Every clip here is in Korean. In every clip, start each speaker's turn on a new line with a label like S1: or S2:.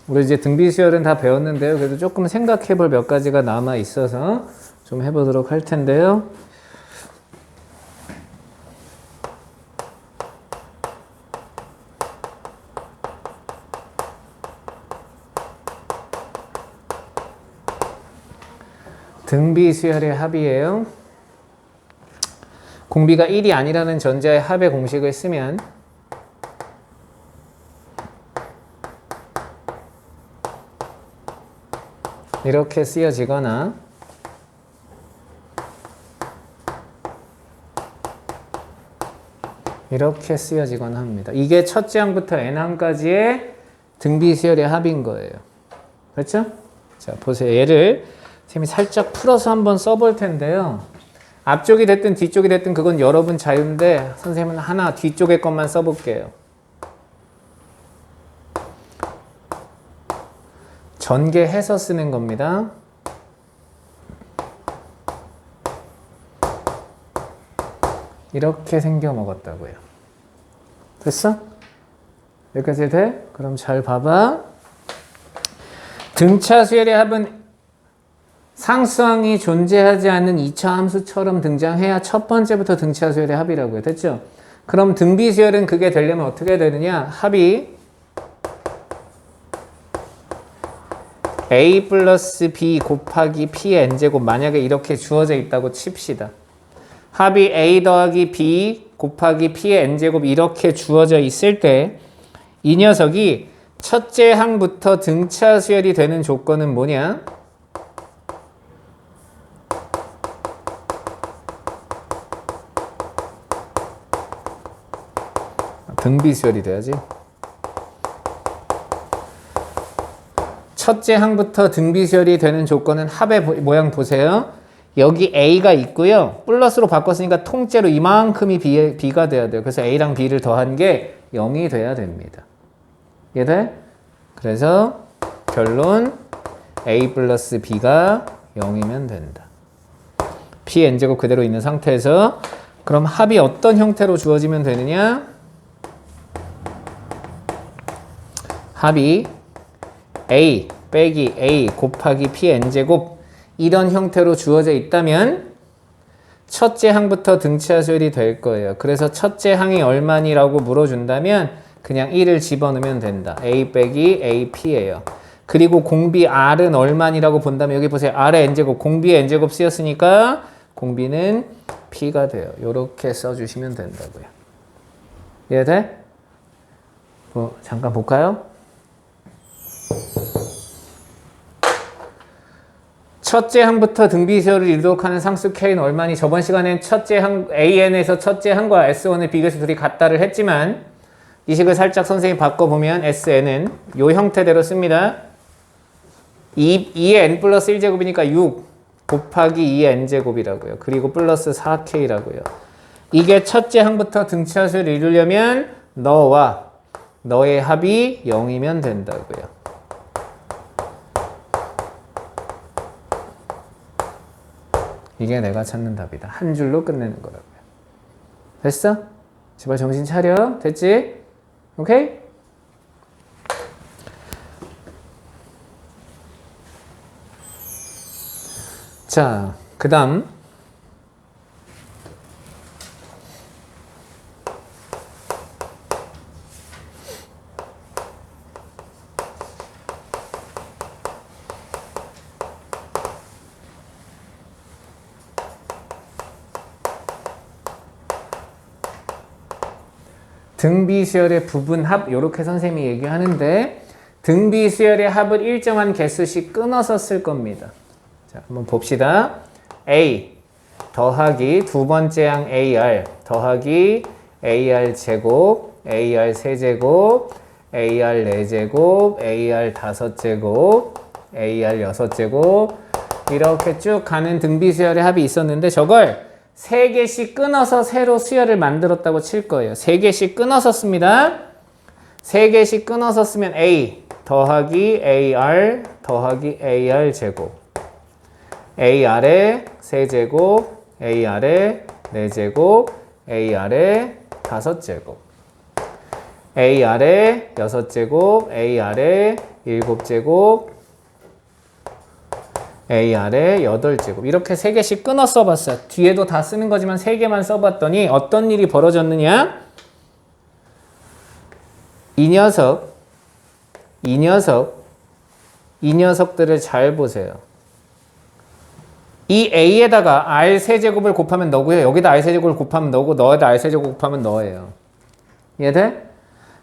S1: 우리 이제 등비수열은 다 배웠는데요. 그래도 조금 생각해 볼 몇 가지가 남아 있어서 좀 해보도록 할 텐데요. 등비수열의 합이에요. 공비가 1이 아니라는 전제의 합의 공식을 쓰면 이렇게 쓰여지거나 이렇게 쓰여지거나 합니다. 이게 첫째 항부터 n항까지의 등비수열의 합인 거예요. 그렇죠? 자, 보세요. 얘를 선생님이 살짝 풀어서 한번 써볼 텐데요. 앞쪽이 됐든 뒤쪽이 됐든 그건 여러분 자유인데 선생님은 하나 뒤쪽의 것만 써볼게요. 전개해서 쓰는 겁니다. 이렇게 생겨 먹었다고요. 됐어? 여기까지 돼? 그럼 잘 봐봐. 등차 수열의 합은 상수항이 존재하지 않는 2차 함수처럼 등장해야 첫 번째부터 등차 수열의 합이라고요. 됐죠? 그럼 등비 수열은 그게 되려면 어떻게 되느냐? 합이 a 플러스 b 곱하기 p의 n제곱 만약에 이렇게 주어져 있다고 칩시다. 합이 a 더하기 b 곱하기 p의 n제곱 이렇게 주어져 있을 때 이 녀석이 첫째 항부터 등차 수열이 되는 조건은 뭐냐? 등비수열이 돼야지. 첫째 항부터 등비수열이 되는 조건은 합의 모양 보세요. 여기 A가 있고요. 플러스로 바꿨으니까 통째로 이만큼이 B가 돼야 돼요. 그래서 A랑 B를 더한 게 0이 돼야 됩니다. 이해돼? 그래서 결론 A 플러스 B가 0이면 된다. P n제곱 그대로 있는 상태에서 그럼 합이 어떤 형태로 주어지면 되느냐? 합이 A 빼기 A 곱하기 P n제곱 이런 형태로 주어져 있다면 첫째 항부터 등차 수열이 될 거예요. 그래서 첫째 항이 얼마니라고 물어준다면 그냥 1을 집어넣으면 된다. A 빼기 AP예요. 그리고 공비 R은 얼마니라고 본다면 여기 보세요. R의 n제곱, 공비의 n제곱 쓰였으니까 공비는 P가 돼요. 이렇게 써주시면 된다고요. 이해돼? 잠깐 볼까요? 첫째 항부터 등비수열을 이룩하는 상수 K는 얼마니? 저번 시간엔 첫째 항 AN에서 첫째 항과 S1의 비교수 둘이 같다를 했지만 이 식을 살짝 선생님이 바꿔보면 SN은 이 형태대로 씁니다. 2의 n 플러스 1제곱이니까 6 곱하기 2의 n제곱이라고요. 그리고 플러스 4K라고요. 이게 첫째 항부터 등차 수열을 이루려면 너와 너의 합이 0이면 된다고요. 이게 내가 찾는 답이다. 한 줄로 끝내는 거라고요. 됐어? 제발 정신 차려. 됐지? 오케이? 자, 그 다음 등비수열의 부분합 이렇게 선생님이 얘기하는데 등비수열의 합을 일정한 개수씩 끊어서 쓸 겁니다. 자, 한번 봅시다. A 더하기 두 번째 항 AR 더하기 AR 제곱 AR 세제곱 AR 4제곱 AR 5제곱 AR 6제곱 이렇게 쭉 가는 등비수열의 합이 있었는데 저걸 3개씩 끊어서 새로 수열을 만들었다고 칠 거예요. 3개씩 끊어서 씁니다. 3개씩 끊어서 쓰면 A 더하기 AR 더하기 AR 제곱 AR의 세제곱 AR의 4제곱 AR의 5제곱 A 아래 6제곱, A 아래 7제곱, A 아래 8제곱. 이렇게 3개씩 끊어 써봤어. 뒤에도 다 쓰는 거지만 3개만 써봤더니 어떤 일이 벌어졌느냐? 이 녀석들을 잘 보세요. 이 A에다가 R 세제곱을 곱하면 너고요. 여기다 R 세제곱을 곱하면 너고, 너에다 R 세제곱 곱하면 너예요. 이해돼?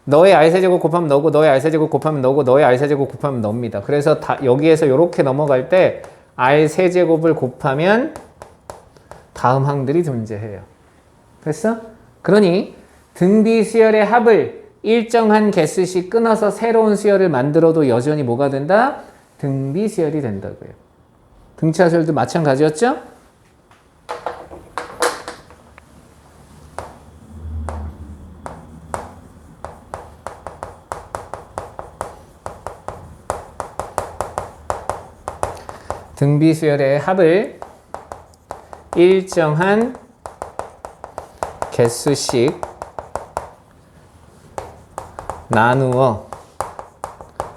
S1: 너의 R 세제곱 곱하면 너고, 너의 R 세제곱 곱하면 너고, 너의 R 세제곱 곱하면 너입니다. 그래서 여기에서 이렇게 넘어갈 때 R 세제곱을 곱하면 다음 항들이 존재해요. 됐어? 그러니 등비 수열의 합을 일정한 개수씩 끊어서 새로운 수열을 만들어도 여전히 뭐가 된다? 등비 수열이 된다고요. 등차 수열도 마찬가지였죠? 등비 수열의 합을 일정한 개수씩 나누어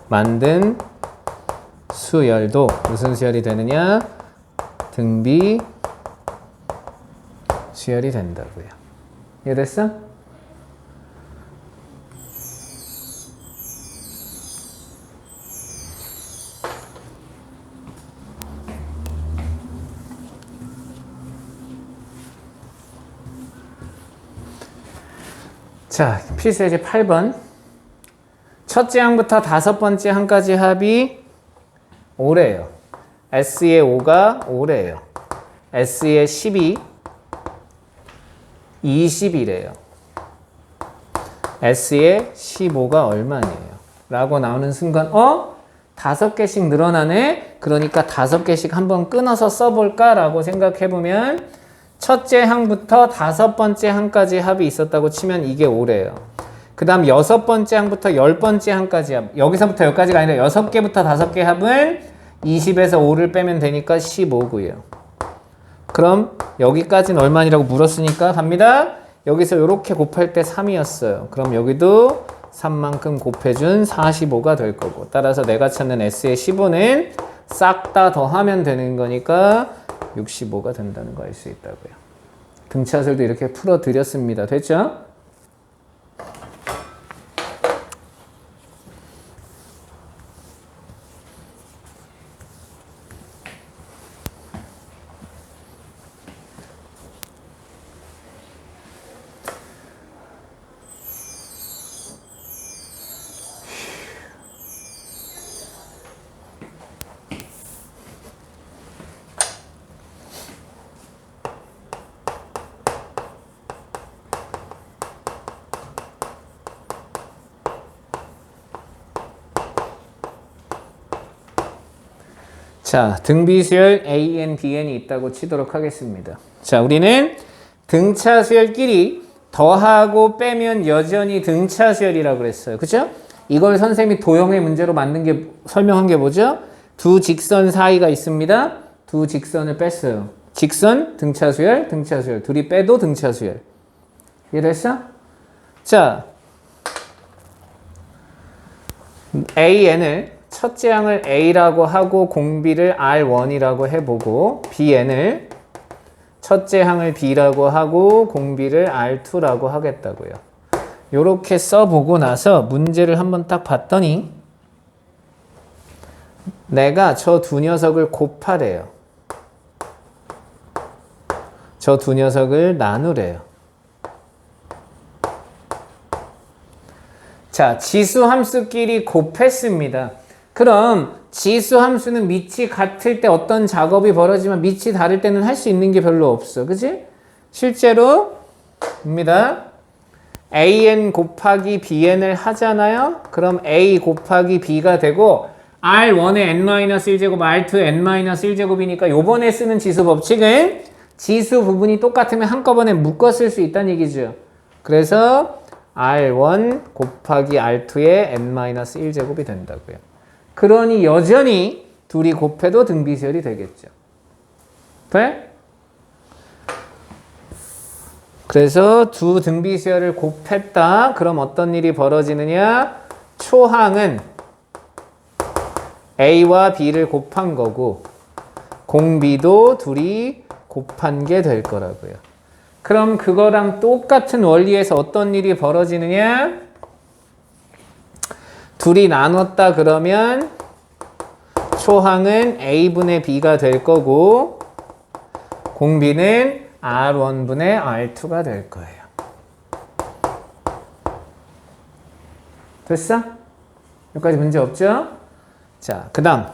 S1: 만든 수열도 무슨 수열이 되느냐? 등비 수열이 된다고요. 이해됐어? 자, 필수예제 8번. 첫째 항부터 5번째 항까지 합이 5래요. S의 5가 5래요. S의 10이 20이래요. S의 15가 얼마니에요? 라고 나오는 순간 5개씩 늘어나네? 그러니까 5개씩 한번 끊어서 써볼까? 라고 생각해보면 첫째 항부터 5번째 항까지 합이 있었다고 치면 이게 5래요. 그 다음 6번째 항부터 10번째 항까지 합. 여기서부터 여기까지가 아니라 6개부터 5개 합은 20에서 5를 빼면 되니까 15고요. 그럼 여기까지는 얼마니라고 물었으니까 갑니다. 여기서 이렇게 곱할 때 3이었어요. 그럼 여기도 3만큼 곱해준 45가 될 거고. 따라서 내가 찾는 S의 15는 싹 다 더하면 되는 거니까 65가 된다는 거 알 수 있다고요. 등차설도 이렇게 풀어드렸습니다. 됐죠? 자, 등비수열 AN, BN이 있다고 치도록 하겠습니다. 자, 우리는 등차 수열끼리 더하고 빼면 여전히 등차 수열이라고 그랬어요. 그죠? 이걸 선생님이 도형의 문제로 만든 게, 설명한 게 뭐죠? 두 직선 사이가 있습니다. 두 직선을 뺐어요. 직선, 등차 수열, 등차 수열. 둘이 빼도 등차 수열. 이해됐어? 자, AN을 첫째 항을 A라고 하고 공비를 R1이라고 해보고 BN을 첫째 항을 B라고 하고 공비를 R2라고 하겠다고요. 요렇게 써보고 나서 문제를 한번 딱 봤더니 내가 저 두 녀석을 곱하래요. 저 두 녀석을 나누래요. 자, 지수 함수끼리 곱했습니다. 그럼 지수 함수는 밑이 같을 때 어떤 작업이 벌어지면 밑이 다를 때는 할 수 있는 게 별로 없어. 그치? 실제로 입니다. AN 곱하기 BN을 하잖아요. 그럼 A 곱하기 B가 되고 R1의 N-1제곱, R2의 N-1제곱이니까 요번에 쓰는 지수 법칙은 지수 부분이 똑같으면 한꺼번에 묶어 쓸 수 있다는 얘기죠. 그래서 R1 곱하기 R2의 N-1제곱이 된다고요. 그러니 여전히 둘이 곱해도 등비수열이 되겠죠. 돼? 그래서 두 등비수열을 곱했다. 그럼 어떤 일이 벌어지느냐? 초항은 A와 B를 곱한 거고 공비도 둘이 곱한 게 될 거라고요. 그럼 그거랑 똑같은 원리에서 어떤 일이 벌어지느냐? 둘이 나눴다 그러면 초항은 A분의 B가 될 거고 공비는 R1분의 R2가 될 거예요. 됐어? 여기까지 문제 없죠? 자, 그 다음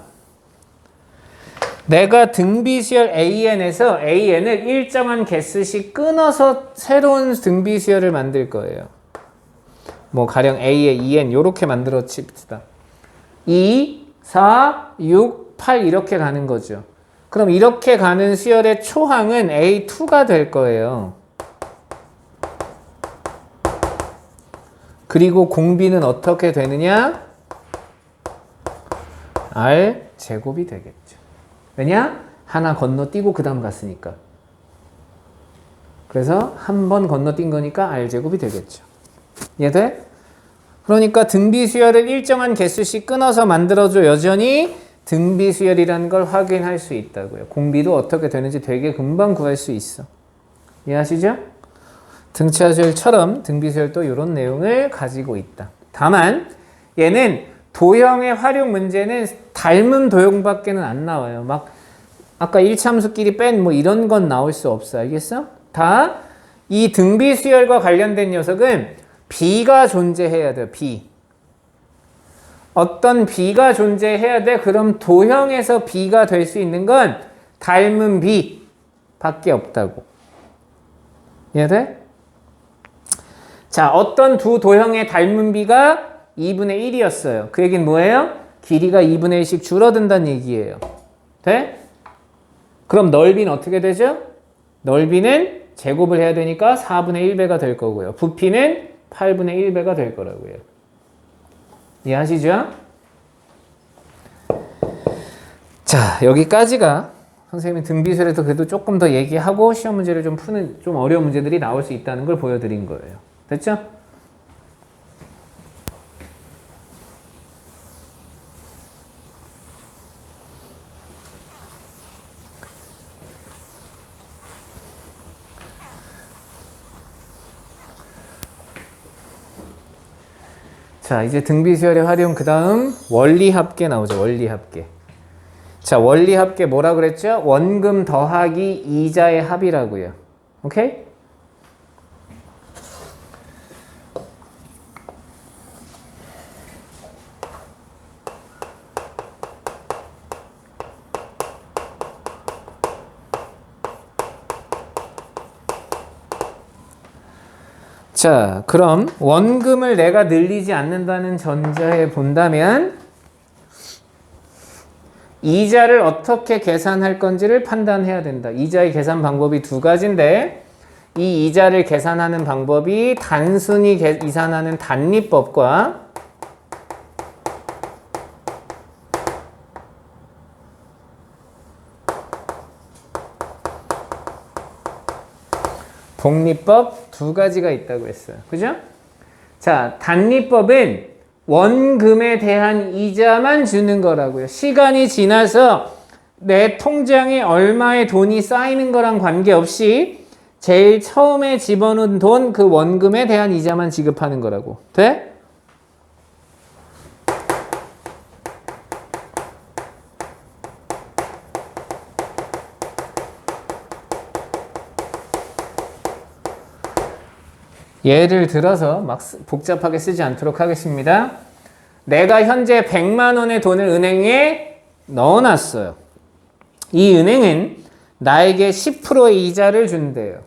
S1: 내가 등비수열 AN에서 AN을 일정한 개수씩 끊어서 새로운 등비수열을 만들 거예요. 뭐 가령 A의 2N 이렇게 만들어 칩시다. 2, 4, 6, 8 이렇게 가는 거죠. 그럼 이렇게 가는 수열의 초항은 A2가 될 거예요. 그리고 공비는 어떻게 되느냐? R 제곱이 되겠죠. 왜냐? 하나 건너뛰고 그 다음 갔으니까. 그래서 한 번 건너뛴 거니까 R 제곱이 되겠죠. 이해돼? 그러니까 등비수열을 일정한 개수씩 끊어서 만들어줘 여전히 등비수열이라는 걸 확인할 수 있다고요. 공비도 어떻게 되는지 되게 금방 구할 수 있어. 이해하시죠? 등차수열처럼 등비수열도 이런 내용을 가지고 있다. 다만 얘는 도형의 활용 문제는 닮은 도형밖에는 안 나와요. 막 아까 1참수끼리 뺀 뭐 이런 건 나올 수 없어. 알겠어? 다 이 등비수열과 관련된 녀석은 B가 존재해야 돼요. B. 어떤 B가 존재해야 돼. 그럼 도형에서 B가 될 수 있는 건 닮은 B 밖에 없다고. 이해돼? 자, 어떤 두 도형의 닮은 B가 2분의 1이었어요. 그 얘기는 뭐예요? 길이가 2분의 1씩 줄어든다는 얘기예요. 돼? 그럼 넓이는 어떻게 되죠? 넓이는 제곱을 해야 되니까 4분의 1배가 될 거고요. 부피는 8분의 1배가 될 거라고요. 이해하시죠? 자, 여기까지가 선생님이 등비수열에서 그래도 조금 더 얘기하고 시험 문제를 좀 푸는 좀 어려운 문제들이 나올 수 있다는 걸 보여드린 거예요. 됐죠? 자, 이제 등비수열의 활용 그 다음 원리합계 나오죠. 원리합계. 자, 원리합계 뭐라 그랬죠? 원금 더하기 이자의 합이라고요. 오케이? 자, 그럼 원금을 내가 늘리지 않는다는 전제에 본다면 이자를 어떻게 계산할 건지를 판단해야 된다. 이자의 계산 방법이 두 가지인데 이 이자를 계산하는 방법이 단순히 계산하는 단리법과 복리법 두 가지가 있다고 했어요. 그죠? 자, 단리법은 원금에 대한 이자만 주는 거라고요. 시간이 지나서 내 통장에 얼마의 돈이 쌓이는 거랑 관계없이 제일 처음에 집어넣은 돈 그 원금에 대한 이자만 지급하는 거라고. 돼? 예를 들어서 막 복잡하게 쓰지 않도록 하겠습니다. 내가 현재 100만 원의 돈을 은행에 넣어놨어요. 이 은행은 나에게 10%의 이자를 준대요.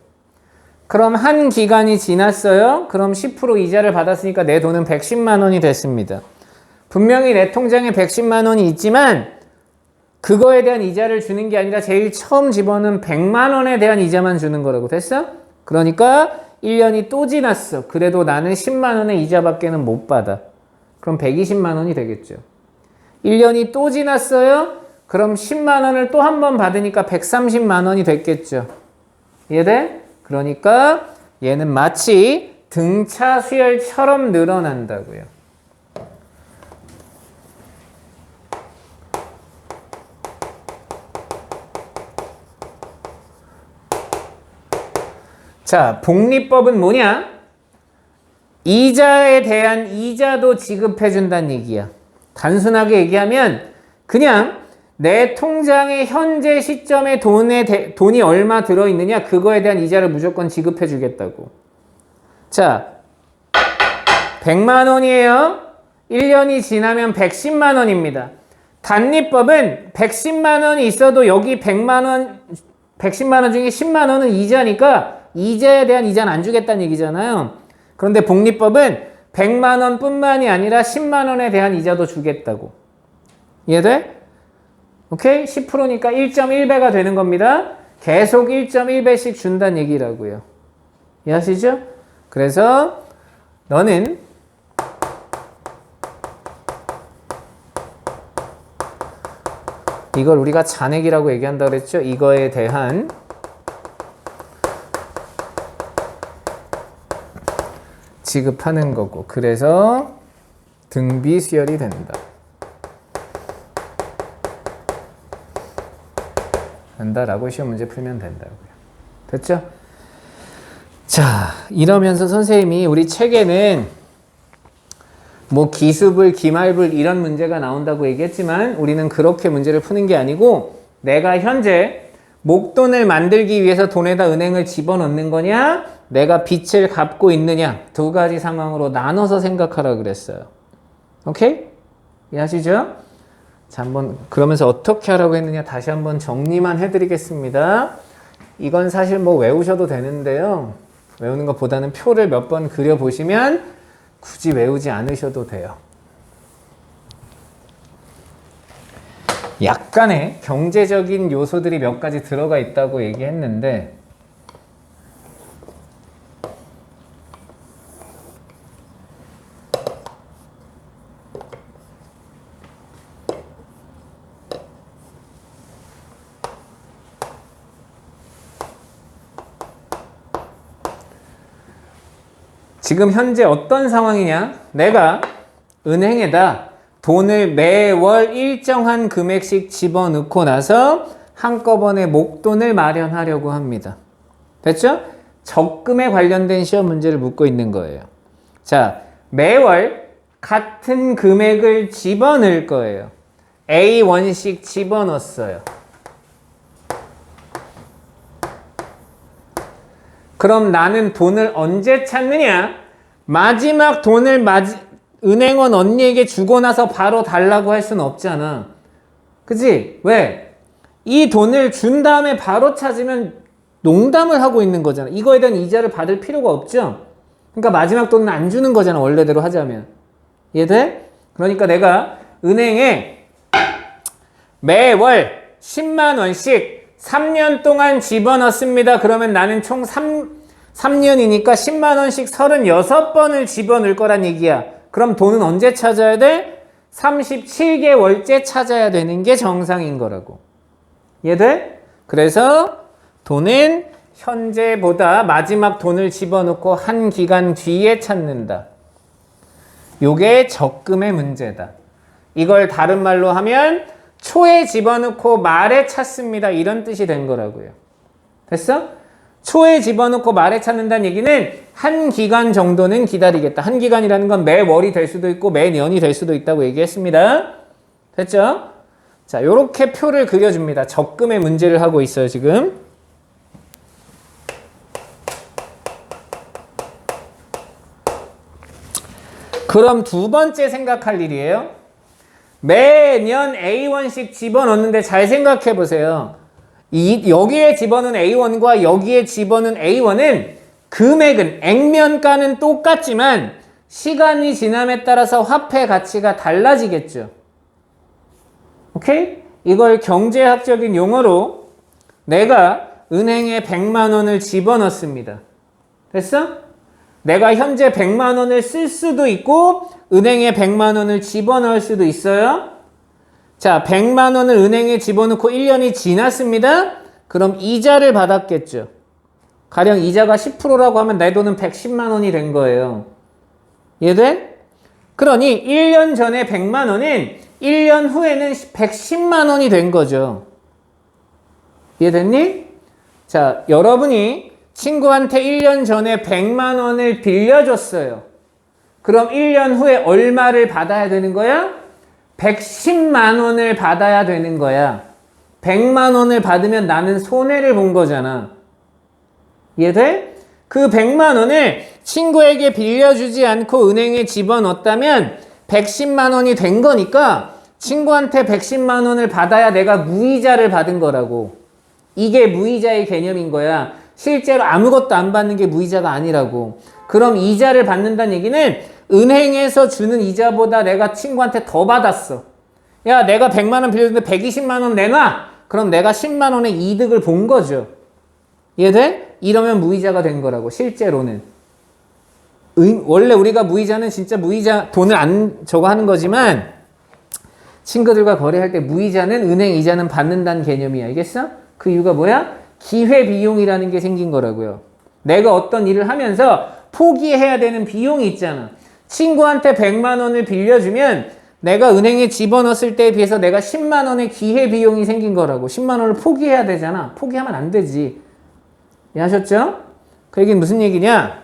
S1: 그럼 한 기간이 지났어요. 그럼 10% 이자를 받았으니까 내 돈은 110만 원이 됐습니다. 분명히 내 통장에 110만 원이 있지만 그거에 대한 이자를 주는 게 아니라 제일 처음 집어넣은 100만 원에 대한 이자만 주는 거라고. 됐어? 그러니까 1년이 또 지났어. 그래도 나는 10만 원의 이자밖에는 못 받아. 그럼 120만 원이 되겠죠. 1년이 또 지났어요. 그럼 10만 원을 또 한 번 받으니까 130만 원이 됐겠죠. 이해돼? 그러니까 얘는 마치 등차 수열처럼 늘어난다고요. 자, 복리법은 뭐냐? 이자에 대한 이자도 지급해준다는 얘기야. 단순하게 얘기하면 그냥 내 통장에 현재 시점에 돈이 얼마 들어있느냐 그거에 대한 이자를 무조건 지급해주겠다고. 자, 100만 원이에요. 1년이 지나면 110만 원입니다. 단리법은 110만 원이 있어도 여기 110만 원 중에 10만 원은 이자니까 이자에 대한 이자는 안 주겠다는 얘기잖아요. 그런데 복리법은 100만 원 뿐만이 아니라 10만 원에 대한 이자도 주겠다고. 이해돼? 오케이? 10%니까 1.1배가 되는 겁니다. 계속 1.1배씩 준다는 얘기라고요. 이해하시죠? 그래서 너는 이걸 우리가 잔액이라고 얘기한다고 그랬죠? 이거에 대한 지급하는 거고, 그래서 등비 수열이 된다. 한다라고 시험 문제 풀면 된다고요. 됐죠? 자, 이러면서 선생님이 우리 책에는 뭐 기수불, 기말불 이런 문제가 나온다고 얘기했지만 우리는 그렇게 문제를 푸는 게 아니고 내가 현재 목돈을 만들기 위해서 돈에다 은행을 집어넣는 거냐, 내가 빚을 갚고 있느냐, 두 가지 상황으로 나눠서 생각하라 그랬어요. 오케이? 이해하시죠? 자, 한번 그러면서 어떻게 하라고 했느냐 다시 한번 정리만 해드리겠습니다. 이건 사실 뭐 외우셔도 되는데요. 외우는 것보다는 표를 몇 번 그려보시면 굳이 외우지 않으셔도 돼요. 약간의 경제적인 요소들이 몇 가지 들어가 있다고 얘기했는데 지금 현재 어떤 상황이냐? 내가 은행에다 돈을 매월 일정한 금액씩 집어넣고 나서 한꺼번에 목돈을 마련하려고 합니다. 됐죠? 적금에 관련된 시험 문제를 묻고 있는 거예요. 자, 매월 같은 금액을 집어넣을 거예요. A1씩 집어넣었어요. 그럼 나는 돈을 언제 찾느냐? 마지막 돈을 은행원 언니에게 주고 나서 바로 달라고 할 수는 없잖아. 그치? 왜? 이 돈을 준 다음에 바로 찾으면 농담을 하고 있는 거잖아. 이거에 대한 이자를 받을 필요가 없죠? 그러니까 마지막 돈은 안 주는 거잖아. 원래대로 하자면. 이해돼? 그러니까 내가 은행에 매월 10만 원씩 3년 동안 집어넣습니다. 그러면 나는 총 3년이니까 10만 원씩 36번을 집어넣을 거란 얘기야. 그럼 돈은 언제 찾아야 돼? 37개월째 찾아야 되는 게 정상인 거라고. 이해돼? 그래서 돈은 현재보다 마지막 돈을 집어넣고 한 기간 뒤에 찾는다. 요게 적금의 문제다. 이걸 다른 말로 하면 초에 집어넣고 말에 찾습니다. 이런 뜻이 된 거라고요. 됐어? 초에 집어넣고 말에 찾는다는 얘기는 한 기간 정도는 기다리겠다. 한 기간이라는 건 매월이 될 수도 있고 매년이 될 수도 있다고 얘기했습니다. 됐죠? 자, 요렇게 표를 그려줍니다. 적금의 문제를 하고 있어요, 지금. 그럼 두 번째 생각할 일이에요. 매년 A1씩 집어넣는데 잘 생각해 보세요. 여기에 집어넣은 A1과 여기에 집어넣은 A1은 금액은 액면가는 똑같지만 시간이 지남에 따라서 화폐 가치가 달라지겠죠. 오케이? 이걸 경제학적인 용어로 내가 은행에 100만 원을 집어넣습니다. 됐어? 내가 현재 100만 원을 쓸 수도 있고 은행에 100만 원을 집어넣을 수도 있어요. 자, 100만 원을 은행에 집어넣고 1년이 지났습니다. 그럼 이자를 받았겠죠. 가령 이자가 10%라고 하면 내 돈은 110만 원이 된 거예요. 이해돼? 그러니 1년 전에 100만 원은 1년 후에는 110만 원이 된 거죠. 이해됐니? 자, 여러분이 친구한테 1년 전에 100만 원을 빌려줬어요. 그럼 1년 후에 얼마를 받아야 되는 거야? 110만 원을 받아야 되는 거야. 100만 원을 받으면 나는 손해를 본 거잖아. 이해돼? 그 100만 원을 친구에게 빌려주지 않고 은행에 집어넣었다면 110만 원이 된 거니까 친구한테 110만 원을 받아야 내가 무이자를 받은 거라고. 이게 무이자의 개념인 거야. 실제로 아무것도 안 받는 게 무이자가 아니라고. 그럼 이자를 받는다는 얘기는 은행에서 주는 이자보다 내가 친구한테 더 받았어. 야, 내가 100만 원 빌려줬는데 120만 원 내놔. 그럼 내가 10만 원의 이득을 본 거죠. 이해돼? 이러면 무이자가 된 거라고. 실제로는. 원래 우리가 무이자는 진짜 무이자 돈을 안 저거 하는 거지만 친구들과 거래할 때 무이자는 은행 이자는 받는다는 개념이야. 알겠어? 그 이유가 뭐야? 기회비용이라는 게 생긴 거라고요. 내가 어떤 일을 하면서 포기해야 되는 비용이 있잖아. 친구한테 100만 원을 빌려주면 내가 은행에 집어넣었을 때에 비해서 내가 10만 원의 기회비용이 생긴 거라고. 10만 원을 포기해야 되잖아. 포기하면 안 되지. 이해하셨죠? 그 얘기는 무슨 얘기냐?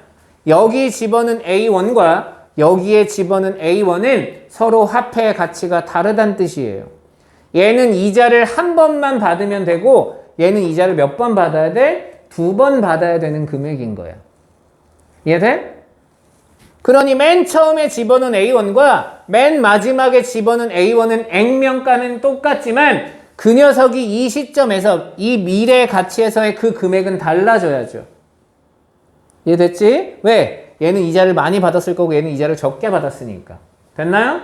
S1: 여기 집어넣은 A1과 여기에 집어넣은 A1은 서로 화폐의 가치가 다르다는 뜻이에요. 얘는 이자를 한 번만 받으면 되고 얘는 이자를 몇 번 받아야 돼? 2번 받아야 되는 금액인 거야. 이해돼? 그러니 맨 처음에 집어넣은 A1과 맨 마지막에 집어넣은 A1은 액면가는 똑같지만 그 녀석이 이 시점에서 이 미래 가치에서의 그 금액은 달라져야죠. 이해됐지? 왜? 얘는 이자를 많이 받았을 거고 얘는 이자를 적게 받았으니까. 됐나요?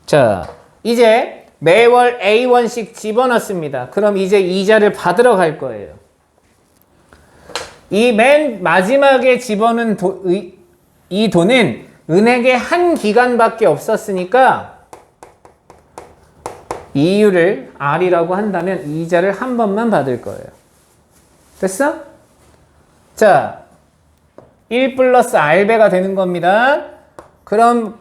S1: 자, 이제 매월 A1씩 집어넣습니다. 그럼 이제 이자를 받으러 갈 거예요. 이 맨 마지막에 집어넣은 이 돈은 은행에 한 기간밖에 없었으니까 이유를 R이라고 한다면 이자를 한 번만 받을 거예요. 됐어? 자, 1 플러스 R배가 되는 겁니다. 그럼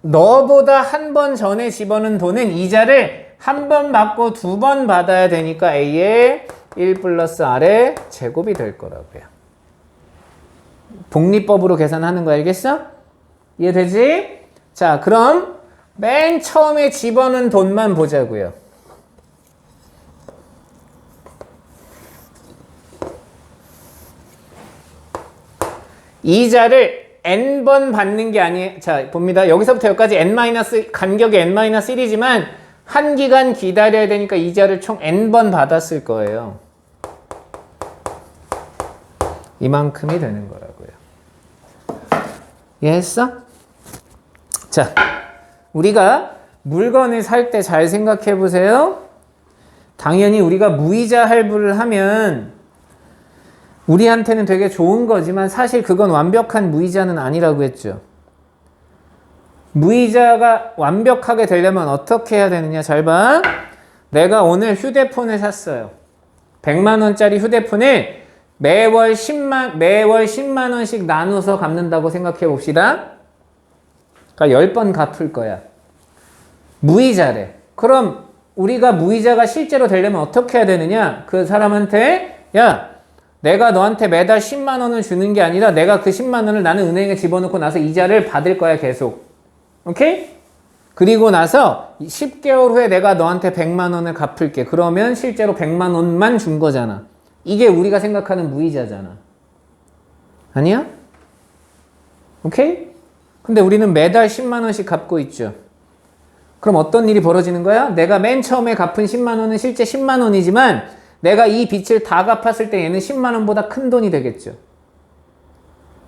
S1: 너보다 한 번 전에 집어넣은 돈은 이자를 한 번 받고 2번 받아야 되니까 A의 1 플러스 R의 제곱이 될 거라고요. 복리법으로 계산하는 거 알겠어? 이해되지? 자, 그럼 맨 처음에 집어넣은 돈만 보자고요. 이자를 n번 받는 게 아니에요. 자, 봅니다. 여기서부터 여기까지 간격이 n-1이지만 한 기간 기다려야 되니까 이자를 총 n번 받았을 거예요. 이만큼이 되는 거라고요. 이해했어? 자, 우리가 물건을 살 때 잘 생각해 보세요. 당연히 우리가 무이자 할부를 하면 우리한테는 되게 좋은 거지만 사실 그건 완벽한 무이자는 아니라고 했죠. 무이자가 완벽하게 되려면 어떻게 해야 되느냐? 잘 봐. 내가 오늘 휴대폰을 샀어요. 100만 원짜리 휴대폰을 매월 10만 원씩 나눠서 갚는다고 생각해 봅시다. 그러니까 10번 갚을 거야. 무이자래. 그럼 우리가 무이자가 실제로 되려면 어떻게 해야 되느냐? 그 사람한테 야, 내가 너한테 매달 10만 원을 주는 게 아니라 내가 그 10만 원을 나는 은행에 집어넣고 나서 이자를 받을 거야 계속. 오케이? 그리고 나서 10개월 후에 내가 너한테 100만 원을 갚을게. 그러면 실제로 100만 원만 준 거잖아. 이게 우리가 생각하는 무이자잖아. 아니야? 오케이? 근데 우리는 매달 10만 원씩 갚고 있죠. 그럼 어떤 일이 벌어지는 거야? 내가 맨 처음에 갚은 10만 원은 실제 10만 원이지만 내가 이 빚을 다 갚았을 때 얘는 10만 원보다 큰 돈이 되겠죠.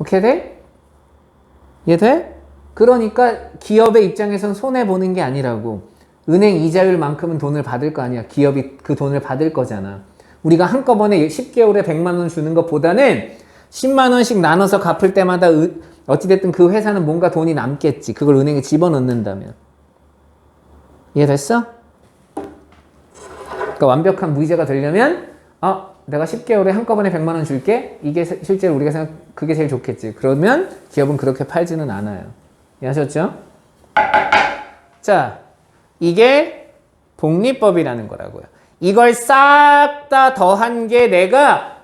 S1: 오케이 돼? 이해돼? 그러니까 기업의 입장에선 손해보는 게 아니라고. 은행 이자율만큼은 돈을 받을 거 아니야. 기업이 그 돈을 받을 거잖아. 우리가 한꺼번에 10개월에 100만 원 주는 것보다는 10만 원씩 나눠서 갚을 때마다 어찌됐든 그 회사는 뭔가 돈이 남겠지. 그걸 은행에 집어넣는다면. 이해됐어? 그러니까 완벽한 무이자가 되려면 내가 10개월에 한꺼번에 100만 원 줄게. 이게 실제로 우리가 그게 제일 좋겠지. 그러면 기업은 그렇게 팔지는 않아요. 이해하셨죠? 자, 이게 복리법이라는 거라고요. 이걸 싹 다 더한 게 내가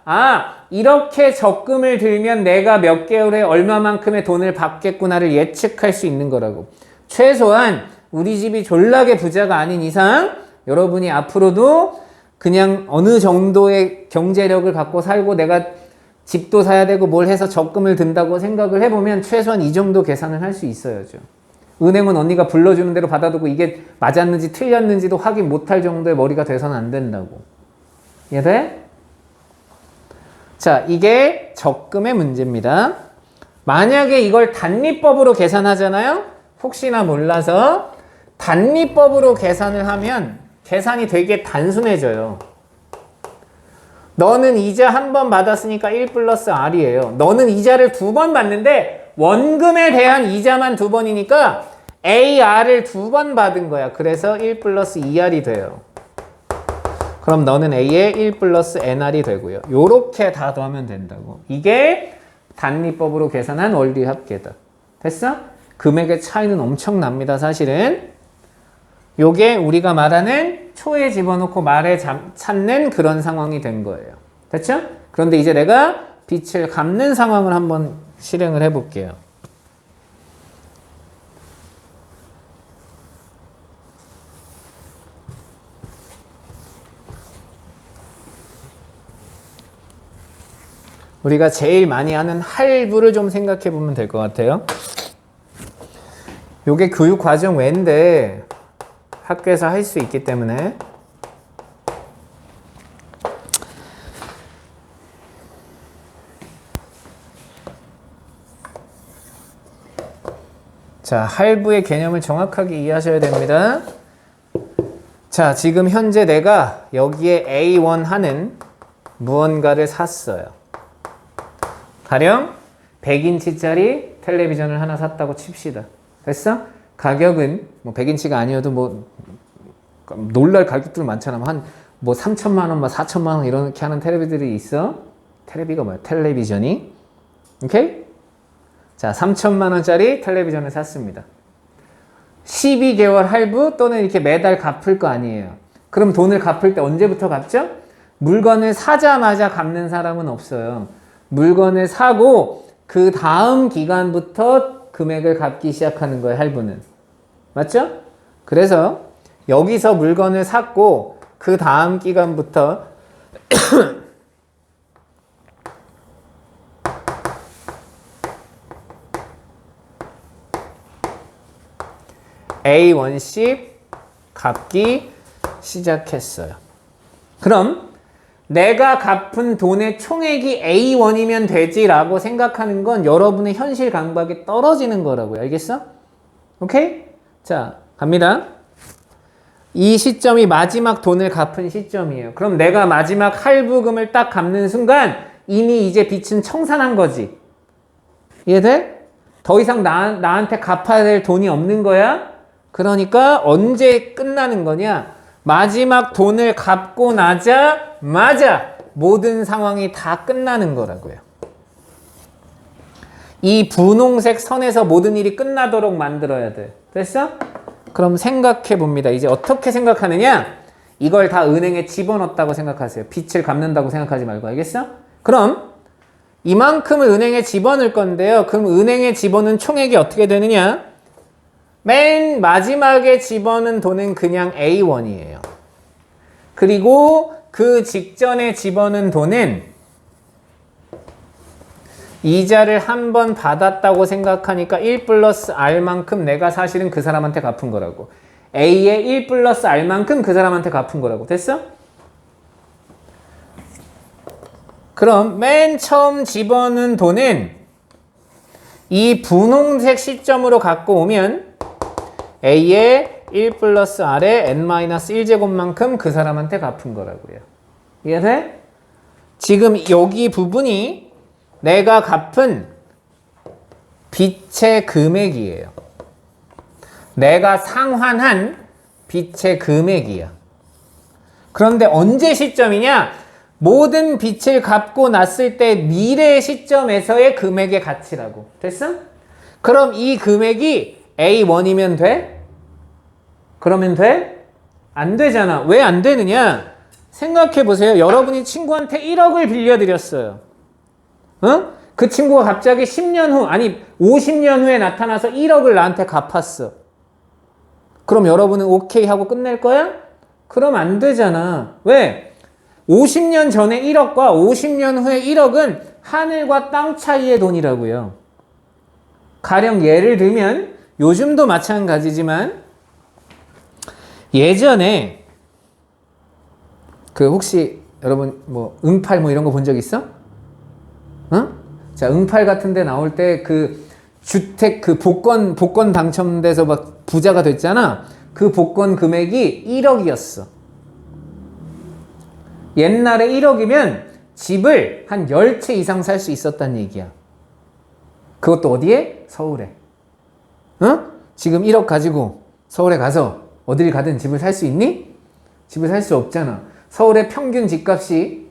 S1: 이렇게 적금을 들면 내가 몇 개월에 얼마만큼의 돈을 받겠구나를 예측할 수 있는 거라고. 최소한 우리 집이 졸라게 부자가 아닌 이상 여러분이 앞으로도 그냥 어느 정도의 경제력을 갖고 살고 내가 집도 사야 되고 뭘 해서 적금을 든다고 생각을 해보면 최소한 이 정도 계산을 할 수 있어야죠. 은행은 언니가 불러주는 대로 받아두고 이게 맞았는지 틀렸는지도 확인 못할 정도의 머리가 돼서는 안 된다고. 이해돼? 자, 이게 적금의 문제입니다. 만약에 이걸 단리법으로 계산하잖아요? 혹시나 몰라서 단리법으로 계산을 하면 계산이 되게 단순해져요. 너는 이자 한 번 받았으니까 1 플러스 R이에요. 너는 이자를 2번 받는데 원금에 대한 이자만 2번이니까 AR을 2번 받은 거야. 그래서 1 플러스 2R이 돼요. 그럼 너는 A에 1 플러스 NR이 되고요. 요렇게 다 더하면 된다고. 이게 단리법으로 계산한 원리합계다. 됐어? 금액의 차이는 엄청납니다. 사실은. 요게 우리가 말하는 초에 집어넣고 말에 찾는 그런 상황이 된 거예요. 됐죠? 그런데 이제 내가 빚을 갚는 상황을 한번 실행을 해볼게요. 우리가 제일 많이 하는 할부를 좀 생각해 보면 될 것 같아요. 요게 교육과정 외인데 학교에서 할 수 있기 때문에 자, 할부의 개념을 정확하게 이해하셔야 됩니다. 자, 지금 현재 내가 여기에 A1 하는 무언가를 샀어요. 가령 100인치짜리 텔레비전을 하나 샀다고 칩시다. 됐어? 가격은 뭐 100인치가 아니어도 뭐 놀랄 가격들 많잖아. 한 뭐 3천만 원, 뭐 4천만 원 이렇게 하는 텔레비들이 있어. 텔레비가 뭐야? 텔레비전이. 오케이? 자, 3천만 원짜리 텔레비전을 샀습니다. 12개월 할부 또는 이렇게 매달 갚을 거 아니에요. 그럼 돈을 갚을 때 언제부터 갚죠? 물건을 사자마자 갚는 사람은 없어요. 물건을 사고 그 다음 기간부터 금액을 갚기 시작하는 거예요. 할부는. 맞죠? 그래서 여기서 물건을 샀고 그 다음 기간부터 A1씩 갚기 시작했어요. 그럼 내가 갚은 돈의 총액이 A1이면 되지라고 생각하는 건 여러분의 현실 감각이 떨어지는 거라고요. 알겠어? 오케이? 자, 갑니다. 이 시점이 마지막 돈을 갚은 시점이에요. 그럼 내가 마지막 할부금을 딱 갚는 순간 이미 이제 빚은 청산한 거지. 이해돼? 더 이상 나한테 갚아야 될 돈이 없는 거야? 그러니까 언제 끝나는 거냐? 마지막 돈을 갚고 나자마자 모든 상황이 다 끝나는 거라고요. 이 분홍색 선에서 모든 일이 끝나도록 만들어야 돼. 됐어? 그럼 생각해 봅니다. 이제 어떻게 생각하느냐? 이걸 다 은행에 집어넣었다고 생각하세요. 빚을 갚는다고 생각하지 말고. 알겠어? 그럼 이만큼을 은행에 집어넣을 건데요. 그럼 은행에 집어넣은 총액이 어떻게 되느냐? 맨 마지막에 집어넣은 돈은 그냥 A1이에요. 그리고 그 직전에 집어넣은 돈은 이자를 한 번 받았다고 생각하니까 1 플러스 R만큼 내가 사실은 그 사람한테 갚은 거라고. A의 1 플러스 R만큼 그 사람한테 갚은 거라고. 됐어? 그럼 맨 처음 집어넣은 돈은 이 분홍색 시점으로 갖고 오면 A의 1 플러스 R의 n-1제곱만큼 그 사람한테 갚은 거라고요. 이해돼? 지금 여기 부분이 내가 갚은 빚의 금액이에요. 내가 상환한 빚의 금액이야. 그런데 언제 시점이냐? 모든 빚을 갚고 났을 때 미래 시점에서의 금액의 가치라고. 됐어? 그럼 이 금액이 A1이면 돼? 그러면 돼? 안 되잖아. 왜 안 되느냐? 생각해 보세요. 여러분이 친구한테 1억을 빌려드렸어요. 어? 그 친구가 갑자기 10년 후, 아니 50년 후에 나타나서 1억을 나한테 갚았어. 그럼 여러분은 오케이 하고 끝낼 거야? 그럼 안 되잖아. 왜? 50년 전에 1억과 50년 후에 1억은 하늘과 땅 차이의 돈이라고요. 가령 예를 들면 요즘도 마찬가지지만 예전에 그 혹시 여러분 뭐 응팔 뭐 이런 거 본 적 있어? 어? 자, 응팔 같은 데 나올 때 그 주택 그 복권 당첨돼서 막 부자가 됐잖아. 그 복권 금액이 1억이었어. 옛날에 1억이면 집을 한 10채 이상 살 수 있었단 얘기야. 그것도 어디에? 서울에. 어? 지금 1억 가지고 서울에 가서 어딜 가든 집을 살 수 있니? 집을 살 수 없잖아. 서울의 평균 집값이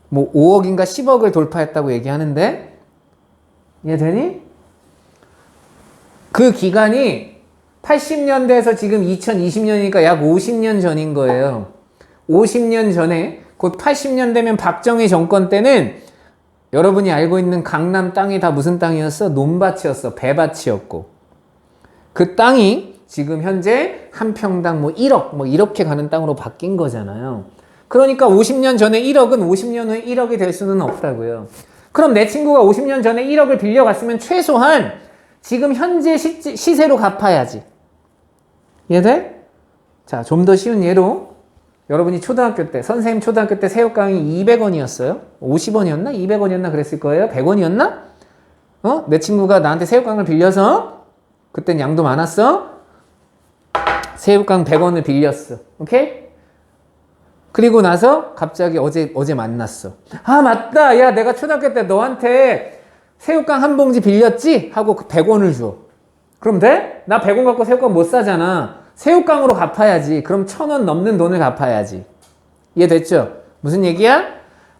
S1: 뭐 5억인가 10억을 돌파했다고 얘기하는데 이해되니? 그 기간이 80년대에서 지금 2020년이니까 약 50년 전인 거예요. 50년 전에 곧 80년대면 박정희 정권 때는 여러분이 알고 있는 강남 땅이 다 무슨 땅이었어? 논밭이었어. 배밭이었고. 그 땅이 지금 현재 한 평당 뭐 1억 뭐 이렇게 가는 땅으로 바뀐 거잖아요. 그러니까 50년 전에 1억은 50년 후에 1억이 될 수는 없다고요. 그럼 내 친구가 50년 전에 1억을 빌려갔으면 최소한 지금 현재 시세로 갚아야지. 이해돼? 자, 좀 더 쉬운 예로 여러분이 초등학교 때, 선생님 초등학교 때 새우깡이 200원이었어요? 50원이었나? 200원이었나? 그랬을 거예요? 100원이었나? 어? 내 친구가 나한테 새우깡을 빌려서 그땐 양도 많았어? 새우깡 100원을 빌렸어. 오케이? 그리고 나서 갑자기 어제 만났어. 아, 맞다. 야, 내가 초등학교 때 너한테 새우깡 한 봉지 빌렸지? 하고 그 100원을 줘. 그럼 돼? 나 100원 갖고 새우깡 못 사잖아. 새우깡으로 갚아야지. 그럼 1,000원 넘는 돈을 갚아야지. 이해됐죠? 무슨 얘기야?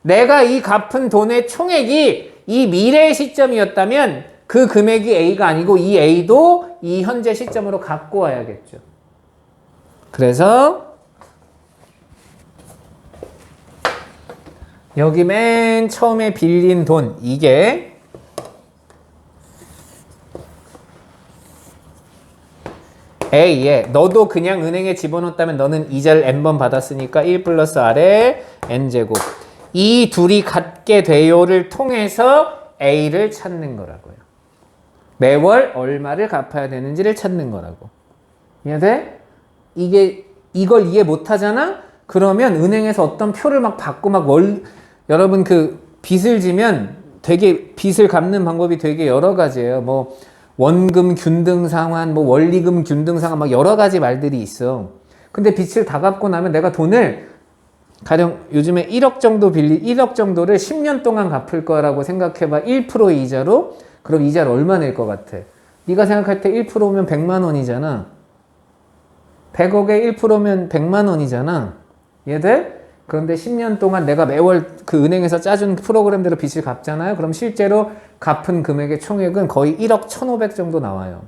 S1: 내가 이 갚은 돈의 총액이 이 미래의 시점이었다면 그 금액이 A가 아니고 이 A도 이 현재 시점으로 갖고 와야겠죠. 그래서 여기 맨 처음에 빌린 돈 이게 A에 너도 그냥 은행에 집어넣었다면 너는 이자를 n번 받았으니까 1 플러스 R에 n제곱 이 둘이 같게 돼요를 통해서 A를 찾는 거라고요. 매월 얼마를 갚아야 되는지를 찾는 거라고. 이해돼? 이걸 이해 못 하잖아? 그러면 은행에서 어떤 표를 막 받고 여러분 그 빚을 지면 되게 빚을 갚는 방법이 되게 여러 가지예요. 뭐 원금 균등 상환, 뭐 원리금 균등 상환 막 여러 가지 말들이 있어. 근데 빚을 다 갚고 나면 내가 돈을 가령 요즘에 1억 정도를 10년 동안 갚을 거라고 생각해봐. 1% 이자로. 그럼 이자를 얼마 낼 것 같아? 네가 생각할 때 1%면 100만 원이잖아. 100억에 1%면 100만 원이잖아. 이해돼? 그런데 10년 동안 내가 매월 그 은행에서 짜준 프로그램대로 빚을 갚잖아요. 그럼 실제로 갚은 금액의 총액은 거의 1억 1,500 정도 나와요.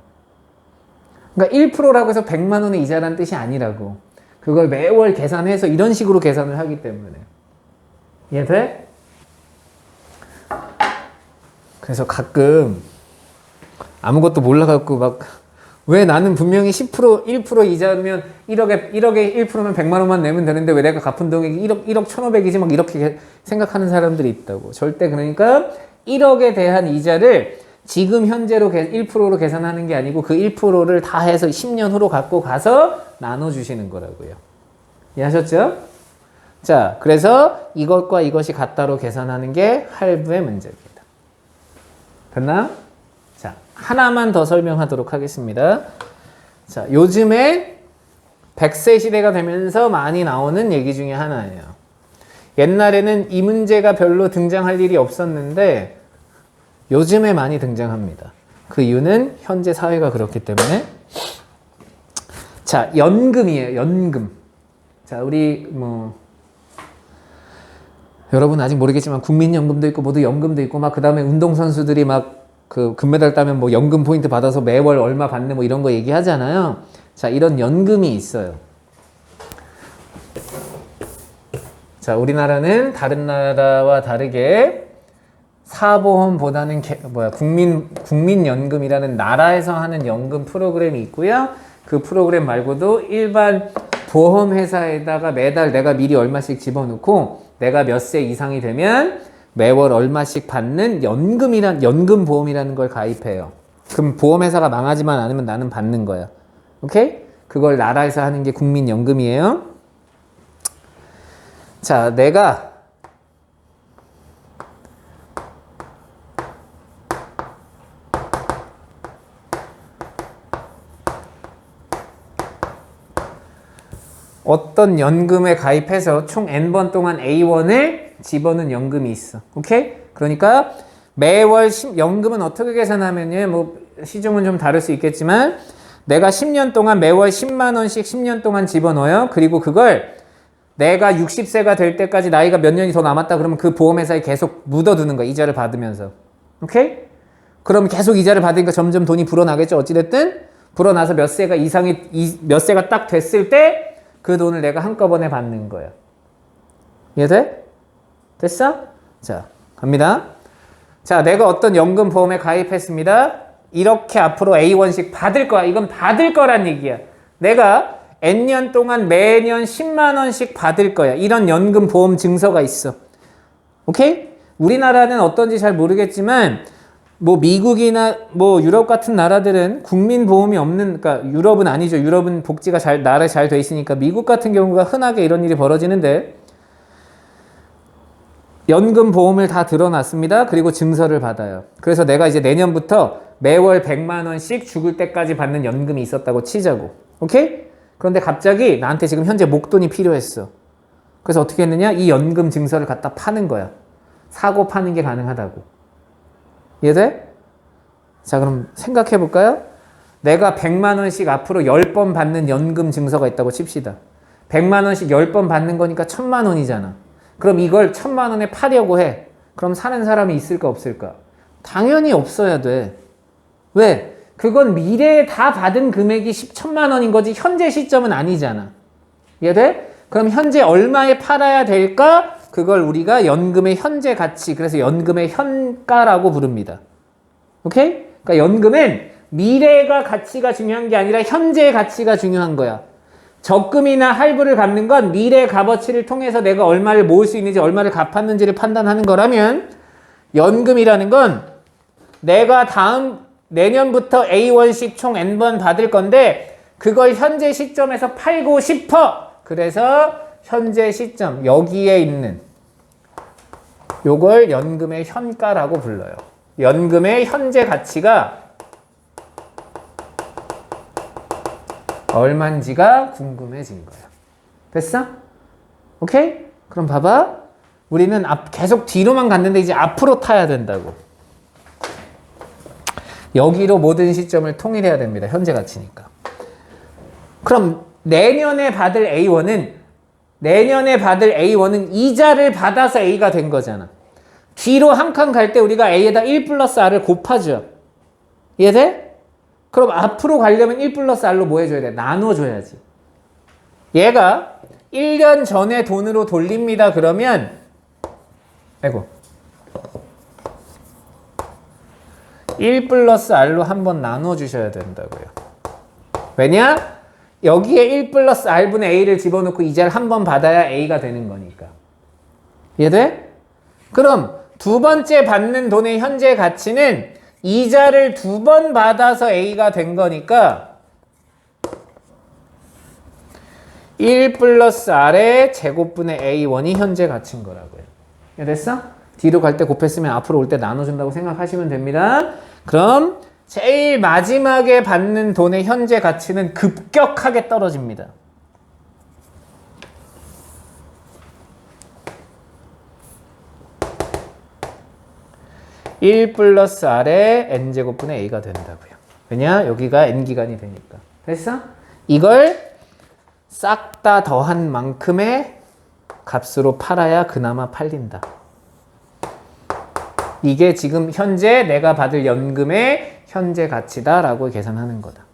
S1: 그러니까 1%라고 해서 100만 원의 이자라는 뜻이 아니라고. 그걸 매월 계산해서 이런 식으로 계산을 하기 때문에. 이해돼? 그래서 가끔 아무것도 몰라갖고 왜 나는 분명히 10%, 1% 이자면 1억에 1%면 100만 원만 내면 되는데 왜 내가 갚은 돈액이 1억 1,500이지 막 이렇게 생각하는 사람들이 있다고. 절대 그러니까 1억에 대한 이자를 지금 현재로 1%로 계산하는 게 아니고 그 1%를 다 해서 10년 후로 갖고 가서 나눠주시는 거라고요. 이해하셨죠? 자, 그래서 이것과 이것이 같다로 계산하는 게 할부의 문제입니다. 됐나? 자, 하나만 더 설명하도록 하겠습니다. 자, 요즘에 100세 시대가 되면서 많이 나오는 얘기 중에 하나예요. 옛날에는 이 문제가 별로 등장할 일이 없었는데 요즘에 많이 등장합니다. 그 이유는 현재 사회가 그렇기 때문에. 자, 연금이에요. 연금. 자, 우리 여러분 아직 모르겠지만 국민연금도 있고 모두 연금도 있고 막 그 다음에 운동선수들이 막 그 금메달 따면 뭐 연금 포인트 받아서 매월 얼마 받는 뭐 이런 거 얘기하잖아요. 자, 이런 연금이 있어요. 자, 우리나라는 다른 나라와 다르게 사보험보다는 국민연금이라는 나라에서 하는 연금 프로그램이 있고요. 그 프로그램 말고도 일반 보험회사에다가 매달 내가 미리 얼마씩 집어넣고 내가 몇 세 이상이 되면 매월 얼마씩 받는 연금보험이라는 걸 가입해요. 그럼 보험회사가 망하지만 않으면 나는 받는 거야. 오케이? 그걸 나라에서 하는 게 국민연금이에요. 자, 내가 어떤 연금에 가입해서 총 N번 동안 A1을 집어넣은 연금이 있어. 오케이? 그러니까 매월 연금은 어떻게 계산하면요. 뭐 시중은 좀 다를 수 있겠지만 내가 10년 동안 매월 10만 원씩 10년 동안 집어넣어요. 그리고 그걸 내가 60세가 될 때까지 나이가 몇 년이 더 남았다 그러면 그 보험회사에 계속 묻어두는 거야. 이자를 받으면서. 오케이? 그럼 계속 이자를 받으니까 점점 돈이 불어나겠죠. 어찌됐든 불어나서 몇 세가 딱 됐을 때 그 돈을 내가 한꺼번에 받는 거야. 이해돼? 됐어? 자, 갑니다. 자, 내가 어떤 연금보험에 가입했습니다. 이렇게 앞으로 A1씩 받을 거야. 이건 받을 거란 얘기야. 내가 N년 동안 매년 10만 원씩 받을 거야. 이런 연금보험 증서가 있어. 오케이? 우리나라는 어떤지 잘 모르겠지만 뭐 미국이나 뭐 유럽 같은 나라들은 국민보험이 없는, 그러니까 유럽은 아니죠. 유럽은 복지가 나라에 잘 돼 있으니까. 미국 같은 경우가 흔하게 이런 일이 벌어지는데 연금보험을 다 들어놨습니다. 그리고 증서를 받아요. 그래서 내가 이제 내년부터 매월 100만 원씩 죽을 때까지 받는 연금이 있었다고 치자고. 오케이? 그런데 갑자기 나한테 지금 현재 목돈이 필요했어. 그래서 어떻게 했느냐? 이 연금 증서를 갖다 파는 거야. 사고 파는 게 가능하다고. 이해돼? 자, 그럼 생각해 볼까요? 내가 100만 원씩 앞으로 10번 받는 연금 증서가 있다고 칩시다. 100만 원씩 10번 받는 거니까 1000만 원이잖아. 그럼 이걸 1000만 원에 파려고 해. 그럼 사는 사람이 있을까 없을까? 당연히 없어야 돼. 왜? 그건 미래에 다 받은 금액이 1000만 원인 거지 현재 시점은 아니잖아. 이해돼? 그럼 현재 얼마에 팔아야 될까? 그걸 우리가 연금의 현재 가치, 그래서 연금의 현가라고 부릅니다. 오케이? 그러니까 연금은 미래가 가치가 중요한 게 아니라 현재의 가치가 중요한 거야. 적금이나 할부를 갚는 건 미래 값어치를 통해서 내가 얼마를 모을 수 있는지 얼마를 갚았는지를 판단하는 거라면 연금이라는 건 내가 내년부터 A1씩 총 N번 받을 건데 그걸 현재 시점에서 팔고 싶어. 그래서 현재 시점 여기에 있는 요걸 연금의 현가라고 불러요. 연금의 현재 가치가 얼만지가 궁금해진 거야. 됐어? 오케이? 그럼 봐봐. 우리는 계속 뒤로만 갔는데 이제 앞으로 타야 된다고. 여기로 모든 시점을 통일해야 됩니다. 현재 가치니까. 그럼 내년에 받을 A1은 이자를 받아서 A가 된 거잖아. 뒤로 한 칸 갈 때 우리가 A에다 1 플러스 R을 곱하죠. 이해돼? 그럼 앞으로 가려면 1 플러스 R로 뭐 해줘야 돼? 나눠줘야지. 얘가 1년 전에 돈으로 돌립니다. 그러면 1 플러스 R로 한번 나눠주셔야 된다고요. 왜냐? 여기에 1 플러스 R분의 A를 집어넣고 이자를 한 번 받아야 A가 되는 거니까. 이해돼? 그럼 두 번째 받는 돈의 현재 가치는 이자를 2번 받아서 A가 된 거니까 1 플러스 R의 제곱분의 A1이 현재 가치인 거라고요. 이해됐어? 뒤로 갈 때 곱했으면 앞으로 올 때 나눠준다고 생각하시면 됩니다. 그럼 제일 마지막에 받는 돈의 현재 가치는 급격하게 떨어집니다. (1 플러스 R의 n제곱분의 A가 된다고요. 왜냐? 여기가 n기간이 되니까. 됐어? 이걸 싹 다 더한 만큼의 값으로 팔아야 그나마 팔린다. 이게 지금 현재 내가 받을 연금의 현재 가치다라고 계산하는 거다.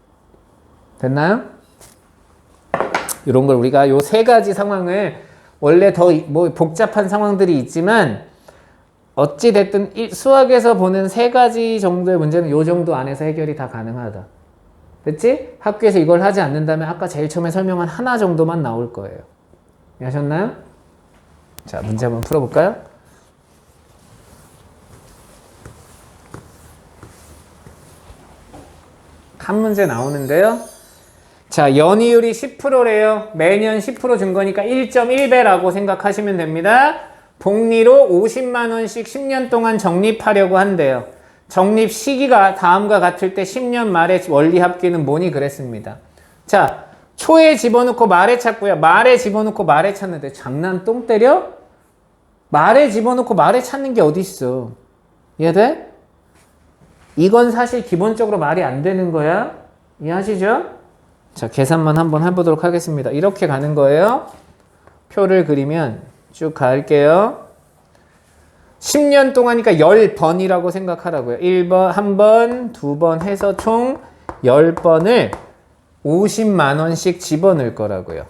S1: 됐나요? 이런 걸 우리가 요 세 가지 상황을 원래 더 뭐 복잡한 상황들이 있지만 어찌 됐든 수학에서 보는 세 가지 정도의 문제는 요 정도 안에서 해결이 다 가능하다. 됐지? 학교에서 이걸 하지 않는다면 아까 제일 처음에 설명한 하나 정도만 나올 거예요. 이해하셨나요? 자, 문제 한번 풀어볼까요? 한 문제 나오는데요. 자, 연이율이 10%래요. 매년 10% 준 거니까 1.1배라고 생각하시면 됩니다. 복리로 50만 원씩 10년 동안 적립하려고 한대요. 적립 시기가 다음과 같을 때 10년 말에 원리 합계는 뭐니 그랬습니다. 자, 초에 집어넣고 말에 찾고요. 말에 집어넣고 말에 찾는데 장난 똥 때려? 말에 집어넣고 말에 찾는 게 어디 있어? 이해돼? 이건 사실 기본적으로 말이 안 되는 거야. 이해하시죠? 자, 계산만 한번 해보도록 하겠습니다. 이렇게 가는 거예요. 표를 그리면 쭉 갈게요. 10년 동안이니까 10번이라고 생각하라고요. 1번, 1번, 2번 해서 총 10번을 50만 원씩 집어넣을 거라고요.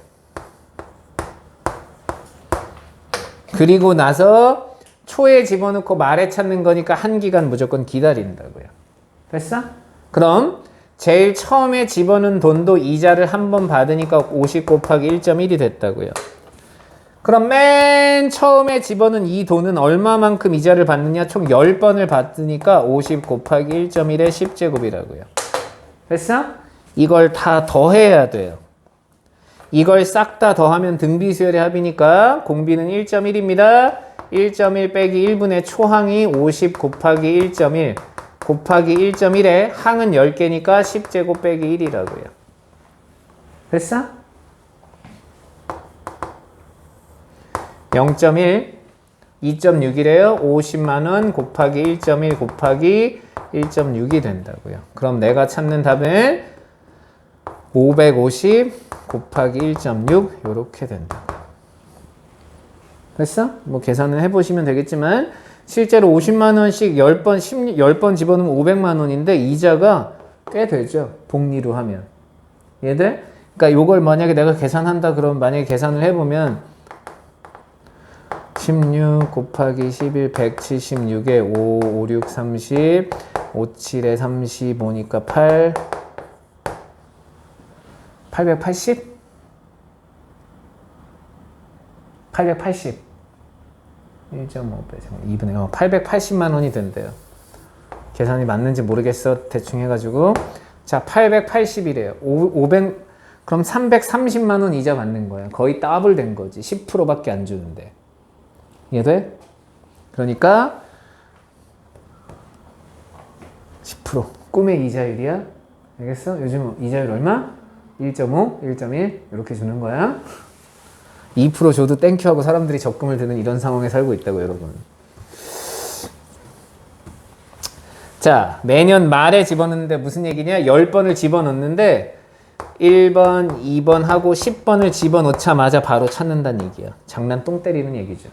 S1: 그리고 나서 초에 집어넣고 말에 찾는 거니까 한 기간 무조건 기다린다고요. 됐어? 그럼 제일 처음에 집어넣은 돈도 이자를 한 번 받으니까 50 곱하기 1.1이 됐다고요. 그럼 맨 처음에 집어넣은 이 돈은 얼마만큼 이자를 받느냐? 총 10번을 받으니까 50 곱하기 1.1의 10제곱이라고요. 됐어? 이걸 다 더해야 돼요. 이걸 싹 다 더하면 등비 수열의 합이니까 공비는 1.1입니다. 1.1 빼기 1분의 초항이 50 곱하기 1.1 곱하기 1.1에 항은 10개니까 10제곱 빼기 1이라고요. 됐어? 0.1, 2.6이래요. 50만원 곱하기 1.1 곱하기 1.6이 된다고요. 그럼 내가 찾는 답은 550 곱하기 1.6 이렇게 된다고요. 됐어? 뭐 계산을 해보시면 되겠지만 실제로 50만원씩 10번 집어넣으면 500만원인데 이자가 꽤 되죠. 복리로 하면. 얘들? 그러니까 요걸 만약에 내가 계산한다 그러면 만약에 계산을 해보면 16 곱하기 11 176에 5, 5, 6, 30 5, 7에 35니까 8 880? 880 1.5배 2분의 880만 원이 된대요. 계산이 맞는지 모르겠어. 대충 해가지고 자 880이래요. 500 그럼 330만 원 이자 받는 거야. 거의 더블 된 거지. 10%밖에 안 주는데. 이해돼? 그러니까 10% 꿈의 이자율이야. 알겠어? 요즘 이자율 얼마? 1.5, 1.1 이렇게 주는 거야. 2% 줘도 땡큐 하고 사람들이 적금을 드는 이런 상황에 살고 있다고 여러분. 자, 매년 말에 집어넣는데 무슨 얘기냐? 10번을 집어넣는데 1번, 2번 하고 10번을 집어넣자마자 바로 찾는다는 얘기야. 장난 똥 때리는 얘기죠.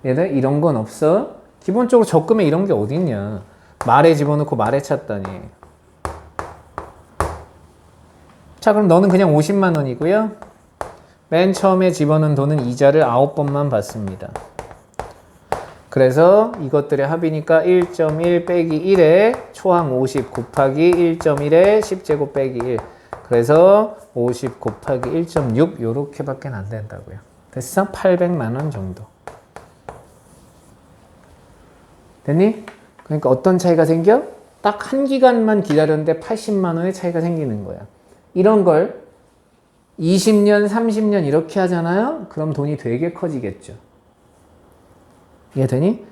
S1: 얘들 이런 건 없어. 기본적으로 적금에 이런 게 어디 있냐. 말에 집어넣고 말에 찾다니. 자, 그럼 너는 그냥 50만 원이고요. 맨 처음에 집어넣은 돈은 이자를 9번만 받습니다. 그래서 이것들의 합이니까 1.1 빼기 1에 초항 50 곱하기 1.1에 10제곱 빼기 1. 그래서 50 곱하기 1.6 요렇게밖에 안 된다고요. 됐어? 800만 원 정도. 됐니? 그러니까 어떤 차이가 생겨? 딱 한 기간만 기다렸는데 80만 원의 차이가 생기는 거야. 이런 걸 20년, 30년 이렇게 하잖아요? 그럼 돈이 되게 커지겠죠. 이해되니?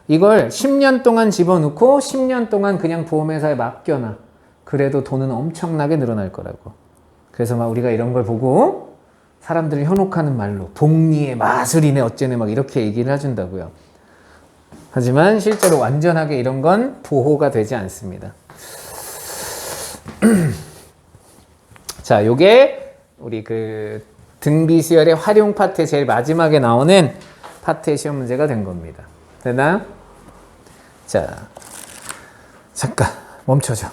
S1: 이걸 10년 동안 집어넣고 10년 동안 그냥 보험회사에 맡겨놔. 그래도 돈은 엄청나게 늘어날 거라고. 그래서 막 우리가 이런 걸 보고 사람들을 현혹하는 말로 복리의 마술이네 어째네 막 이렇게 얘기를 해준다고요. 하지만 실제로 완전하게 이런 건 보호가 되지 않습니다. 자, 요게 우리 그 등비 수열의 활용 파트 제일 마지막에 나오는 파트의 시험 문제가 된 겁니다. 되나? 자, 잠깐 멈춰줘.